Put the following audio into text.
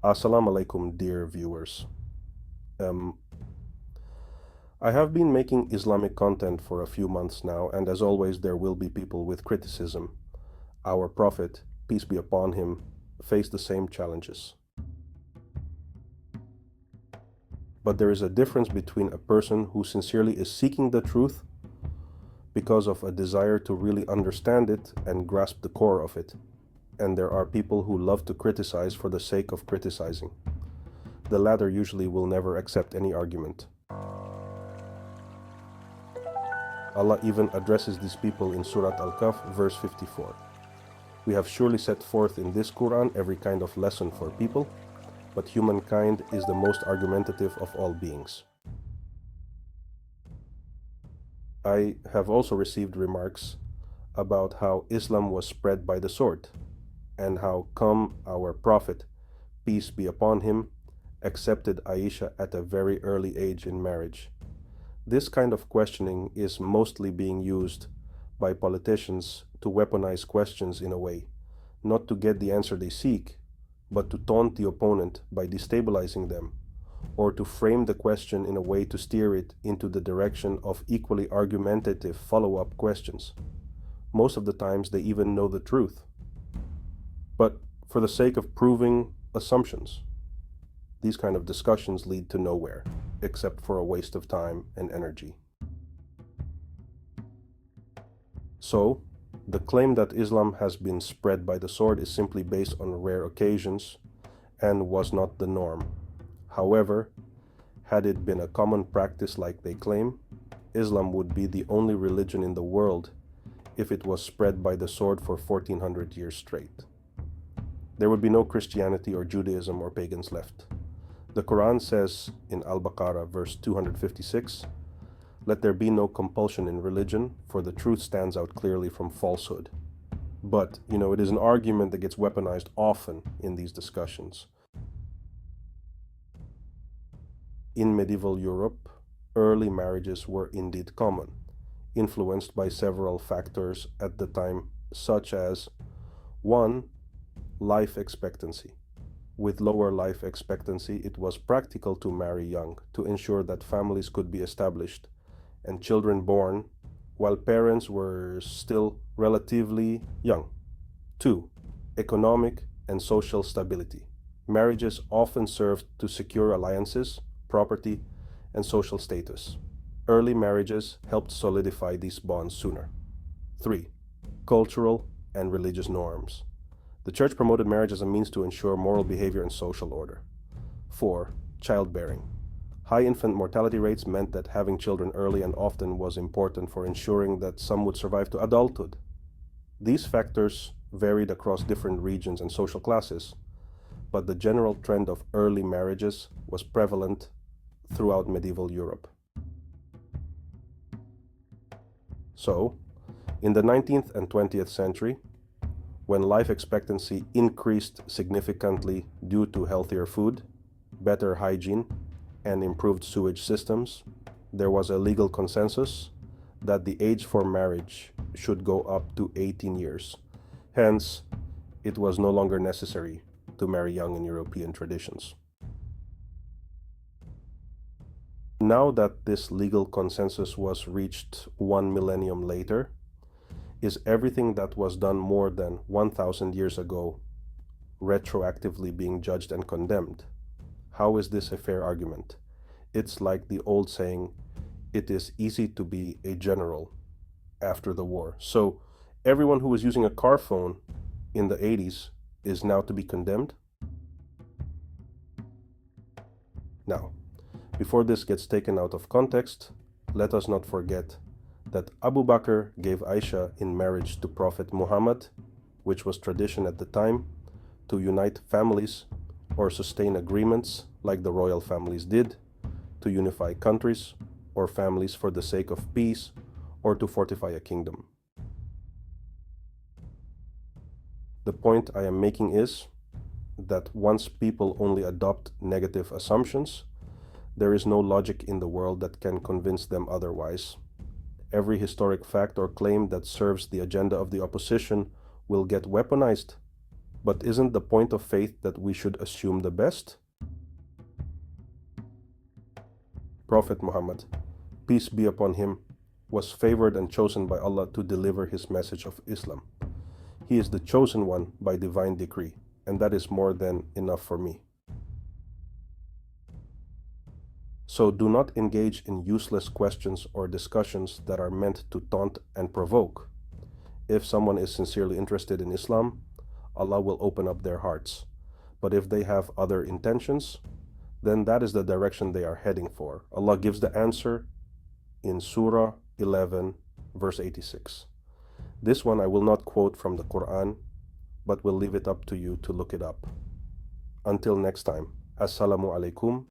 Assalamu alaikum, dear viewers. Um, I have been making Islamic content for a few months now, and as always, there will be people with criticism. Our Prophet, peace be upon him, faced the same challenges. But there is a difference between a person who sincerely is seeking the truth because of a desire to really understand it and grasp the core of it, and there are people who love to criticize for the sake of criticizing. The latter usually will never accept any argument. Allah even addresses these people in Surat Al Kahf, verse 54. We have surely set forth in this Quran every kind of lesson for people, but humankind is the most argumentative of all beings. I have also received remarks about how Islam was spread by the sword, and how come our Prophet, peace be upon him, accepted Aisha at a very early age in marriage. This kind of questioning is mostly being used by politicians to weaponize questions in a way, not to get the answer they seek, but to taunt the opponent by destabilizing them, or to frame the question in a way to steer it into the direction of equally argumentative follow-up questions. Most of the times they even know the truth, but for the sake of proving assumptions. These kind of discussions lead to nowhere, except for a waste of time and energy. So, the claim that Islam has been spread by the sword is simply based on rare occasions and was not the norm. However, had it been a common practice like they claim, Islam would be the only religion in the world if it was spread by the sword for 1400 years straight. There would be no Christianity or Judaism or pagans left. The Quran says in Al-Baqarah, verse 256, "Let there be no compulsion in religion, for the truth stands out clearly from falsehood." But, it is an argument that gets weaponized often in these discussions. In medieval Europe, early marriages were indeed common, influenced by several factors at the time, such as 1. Life expectancy. With lower life expectancy, it was practical to marry young to ensure that families could be established and children born while parents were still relatively young. 2. Economic and social stability. Marriages often served to secure alliances, property, and social status. Early marriages helped solidify these bonds sooner. 3. Cultural and religious norms. The church promoted marriage as a means to ensure moral behavior and social order. 4. Childbearing. High infant mortality rates meant that having children early and often was important for ensuring that some would survive to adulthood. These factors varied across different regions and social classes, but the general trend of early marriages was prevalent throughout medieval Europe. So, in the 19th and 20th century, when life expectancy increased significantly due to healthier food, better hygiene, and improved sewage systems, there was a legal consensus that the age for marriage should go up to 18 years. Hence, it was no longer necessary to marry young in European traditions. Now that this legal consensus was reached 1 millennium later, is everything that was done more than 1,000 years ago retroactively being judged and condemned? How is this a fair argument? It's like the old saying, it is easy to be a general after the war. So everyone who was using a car phone in the 80s is now to be condemned? Now, before this gets taken out of context, let us not forget that Abu Bakr gave Aisha in marriage to Prophet Muhammad, which was tradition at the time, to unite families or sustain agreements like the royal families did, to unify countries or families for the sake of peace, or to fortify a kingdom. The point I am making is that once people only adopt negative assumptions, there is no logic in the world that can convince them otherwise. Every historic fact or claim that serves the agenda of the opposition will get weaponized But isn't the point of faith that we should assume the best? Prophet Muhammad, peace be upon him, was favored and chosen by Allah to deliver his message of Islam. He is the chosen one by divine decree, and that is more than enough for me. So do not engage in useless questions or discussions that are meant to taunt and provoke. If someone is sincerely interested in Islam, Allah will open up their hearts. But if they have other intentions, then that is the direction they are heading for. Allah gives the answer in Surah 11, verse 86. This one I will not quote from the Quran, but will leave it up to you to look it up. Until next time, Assalamu alaikum